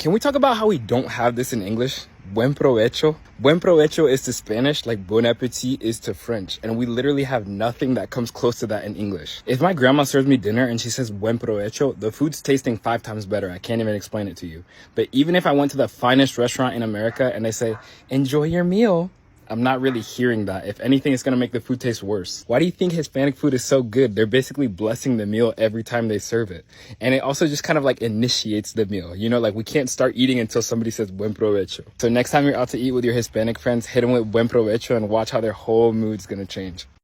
Can we talk about how we don't have this in English? Buen provecho. Buen provecho is to Spanish like bon appetit is to French, and we literally have nothing that comes close to that in English. If my grandma serves me dinner and she says buen provecho, the food's tasting 5 times better. I can't even explain it to you. But even if I went to the finest restaurant in America and they say, enjoy your meal, I'm not really hearing that. If anything, it's gonna make the food taste worse. Why do you think Hispanic food is so good? They're basically blessing the meal every time they serve it. And it also just kind of like initiates the meal. You know, like we can't start eating until somebody says buen provecho. So next time you're out to eat with your Hispanic friends, hit them with buen provecho and watch how their whole mood's gonna change.